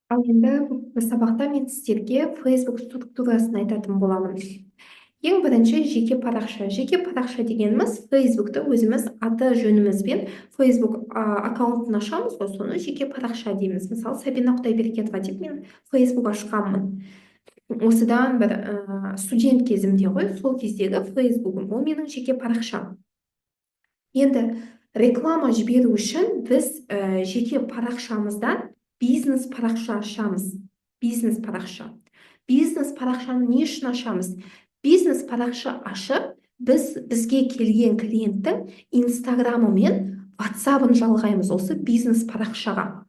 Ал енді бұл сабақта мен сіздерге Facebook структурасын айтатын боламын. Ең бірінші жеке парақша. Жеке парақша дегеніміз Facebook'та өзіміз аты жөнімізбен Facebook аккаунтын ашамыз ғой, соны жеке парақша дейміз. Мысалы, Сабина Құдайбергенова деп мен Facebook ашқанмын. Осыдан бір студент кезімде ғой, сол кездегі Facebook'ым, ол менің жеке парақшам. Енді реклама жіберу үшін біз жеке парақшамыздан бизнес парақша ашамыз. Бизнес парақша. Бизнес парақшаны не үшін ашамыз? Бизнес парақша ашып, бізге келген клиенттің Инстаграмы мен WhatsApp-ын жалғаймыз осы бизнес парақшаға.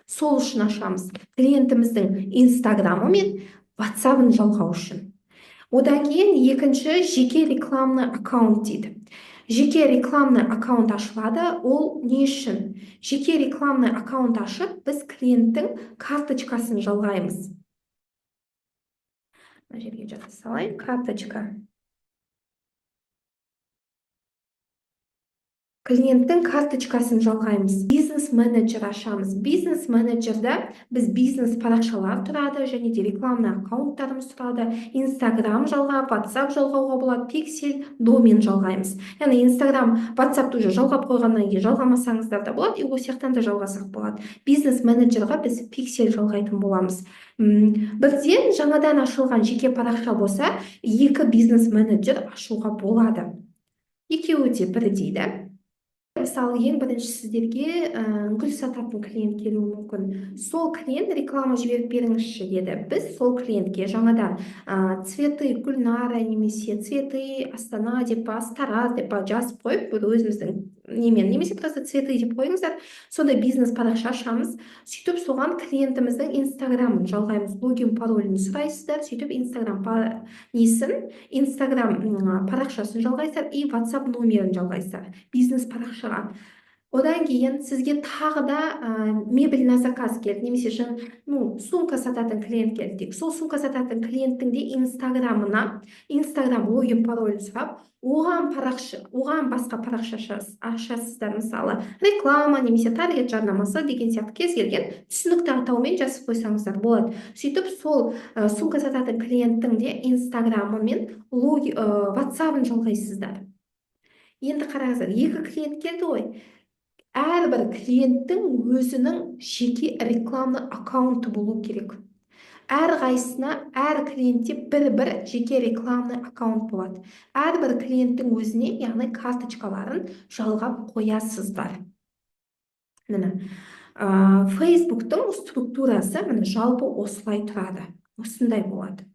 Сол үшін ашамыз. Клиентіміздің Инстаграмы мен WhatsApp-ын жалғау үшін. Одан кейін екінші жеке рекламный аккаунт дейді. Жеке рекламный аккаунт ашылады, ол не үшін? Жеке рекламный аккаунт ашып, біз клиенттің карточкасын жалғаймыз. Мына жерге жаза салайын, карточка. Клиенттің карточкасын жалғаймыз. Бизнес менеджер ашамыз. Бизнес менеджерде біз бизнес парақшалар тұрады, және де рекламный аккаунттарымыз тұрады. Инстаграм жалғап, WhatsApp жалғауға болады, пиксель, домен жалғаймыз. Яғни Инстаграм, WhatsApp уже жалғап қойғаннан кейін жалғамасаңыздар да болады, осы жақтан да жалғасақ болады. Бизнес менеджерға біз пиксель жалғайтын боламыз. Бірден жаңадан ашылған жеке парақша болса, екі бизнес менеджер ашуға болады. Екеуі де бірдей. Мысалы, ең бірінші сіздерге гүл сататын клиент келуі мүмкін. Сол клиент реклама жіберіп беріңізші деді. Біз сол клиентке жаңадан цветы Гүлнара немесе цветы Астана деп Тараз деп жазып қойып, өзіміздің немен, немесе просто цветы деп қойыңыздар. Сонда бизнес парақша ашамыз. Сөйтіп соған клиентіміздің Инстаграмын жалғаймыз. Логин, паролін сұрайсыздар. Сөйтіп Инстаграм парақшасын жалғайсыздар и WhatsApp номерін жалғайсыздар. Бизнес парақшаға. Одан кейін сізге тағы да мебель на заказ келді, немесе сумка сататын клиент келді. Сол сумка сататын клиенттің де Инстаграм логин паролін сұрап, оған басқа парақша ашасыздар. Мысалы, реклама немесе таргет жарнамасы деген сияқты кез келген түсінікті атаумен жазып қойсаңыздар болады. Сөйтіп сол сумка сататын клиенттің де Инстаграмы мен WhatsApp-ын жалғайсыздар. Енді қараңыздар, екі клиент келді ғой. Әрбір клиенттің өзінің жеке рекламный аккаунты болу керек. Әрқайсысына, әр клиентте бір жеке рекламный аккаунт болады. Әрбір клиенттің өзіне, яғни карточкаларын жалғап қоясыздар. Facebook'тың структурасы жалпы осылай тұрады. Осындай болады.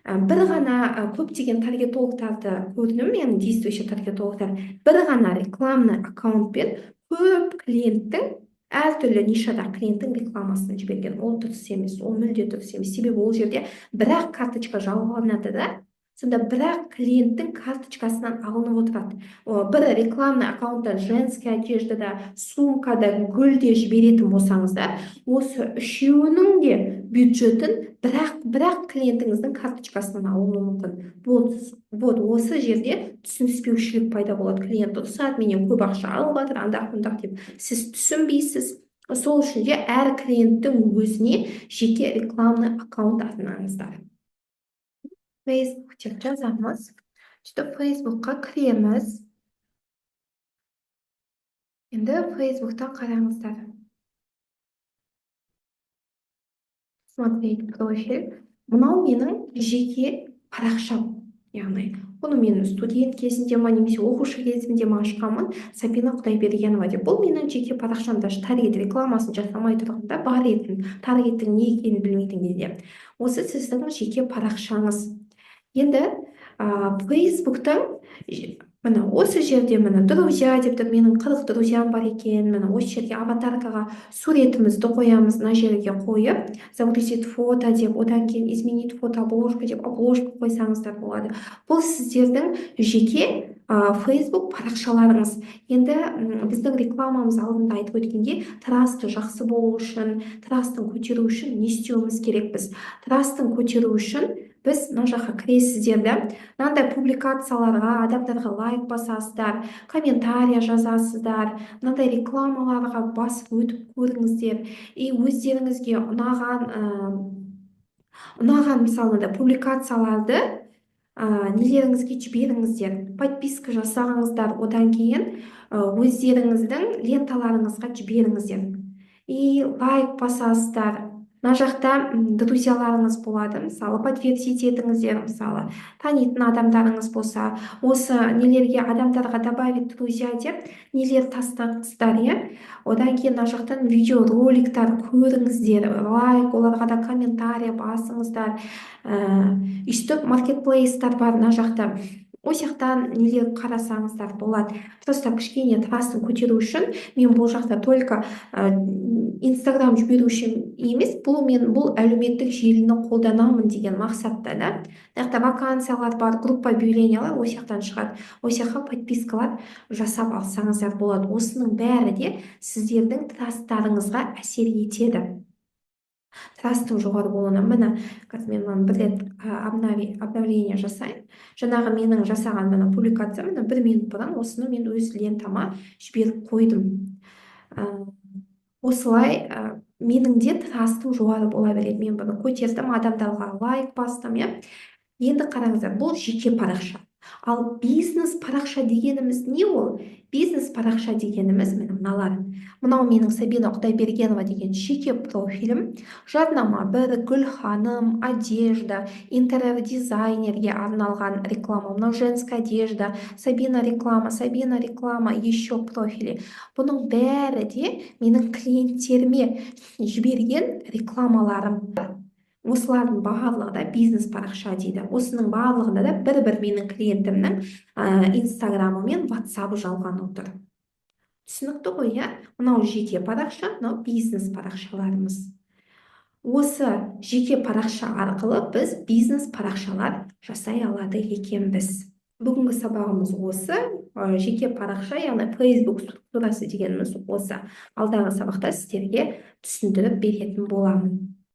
Бір ғана көптеген таргетологтарды көрдім, яғни действующий таргетологтар, бір ғана рекламный аккаунтпен көп клиенттің, әртүрлі нишада клиенттің рекламасын жіберген. Ол дұрыс емес, ол мүлде дұрыс емес. Себебі ол жерде бірақ карточка жалғанады да, сонда бірақ клиенттің карточкасынан алынып отырады. Бір рекламный аккаунттан женский одеждада, сумкада, гүлде жіберетін болсаңыздар, осы үшеуінің де бюджетін бірақ клиентіңіздің карточкасынан алуы мүмкін. Осы жерде түсініспеушілік пайда болады. Клиент ұрсады, менен көп ақша алып жатыр, андақ деп. Сіз түсінбейсіз. Сол үшін де әр клиенттің өзіне жеке рекламный аккаунт ашыңыздар. Facebook деп жазамыз. Сөйтіп Facebook'қа кіреміз. Енді Facebook'тан қараңыздар. Смотреть профиль. Мынау менің жеке парақшам. Яғни, бұны мен студент кезінде немесе оқушы кезімде ашқанмын, Сабина Құдайбергенова деп. Бұл менің жеке парақшамда таргет рекламасын жасамай тұрғанда бар етін, таргеттің не екенін білмейтін кезде. Осы сіздің жеке парақшаңыз. Енді Facebook'тың осы жерде друзья деп тұр, менің 40 друзьям бар екен. Осы жерге аватаркаға суретімізді қоямыз, мына жерге қойып, загрузить фото деп, одан кейін изменить фото обложка деп, обложка қойсаңыздар болады. Бұл сіздердің жеке Facebook парақшаларыңыз. Енді біздің рекламамыз алдында айтып өткенде, трасты жақсы болу үшін, трастың көтеру үшін не істеуіміз керек біз? Трастың көтеру үшін біз мына жаққа кіресіздер да мынандай публикацияларға адамдарға лайк басасыздар, комментария жазасыздар, мынандай рекламаларға басып өтіп көріңіздер и өздеріңізге ұнаған мысалы мынандай публикацияларды нелеріңізге жіберіңіздер, подписка жасаңыздар, одан кейін өздеріңіздің ленталарыңызға жіберіңіздер и лайк басасыздар. Мына жақта друзьяларыңыз болады, мысалы подтвердить етіңіздер, мысалы танитын адамдарыңыз болса, осы нелерге адамдарға добавить друзья деп нелер тастаңыздар, иә. Одан кейін мына жақтан видеороликтар көріңіздер, лайк, оларға да комментария басыңыздар. Өйстіп маркетплейстар бар мына жақта, ол жақтан нелер қарасаңыздар болады. Просто кішкене трасын көтеру үшін мен бұл жақта только инстаграм жіберуші емес, бұл әлеуметтік желіні қолданамын деген мақсатта да. Мына жақта вакансиялар бар, группа объявлениялар ол жақтан шығады. Ол жаққа подпискалар жасап алсаңыздар болады. Осының бәрі де сіздердің трасттарыңызға әсер етеді. Трасттың жоғары болуына. Міне қазір мен мынаны бір рет обновление жасайын. Жаңағы менің жасаған мына публикация, міне 1 минут бұрын осыны мен өз лентама жіберіп қойдым. Осылай менің де трастым жоғары бола береді. Мен бұны көтердім, адамдарға лайк бастым, иә. Енді қараңыздар, бұл жеке парақша. Ал бизнес парақша дегеніміз не ол? Бизнес парақша дегеніміз мыналар. Мынау менің Сабина Құдайбергенова деген жеке профилім. Жарнама бір Гүлханым, одежда, интерьер дизайнерге арналған реклама. Мынау женская одежда, Сабина реклама, еще профили. Бұның бәрі де менің клиенттеріме жіберген рекламаларым. Осылардың барлығы да бизнес парақша дейді. Осының барлығында да бір менің клиентімнің инстаграмы мен ватсабы жалған отыр. Түсінікті ғой, иә? Мынау жеке парақша, мынау бизнес парақшаларымыз. Осы жеке парақша арқылы біз бизнес парақшалар жасай алады екенбіз. Бүгінгі сабағымыз осы. Жеке парақша, яғни Facebook структурасы дегеніміз осы. Алдағы сабақта сіздерге түсіндіріп беретін боламын.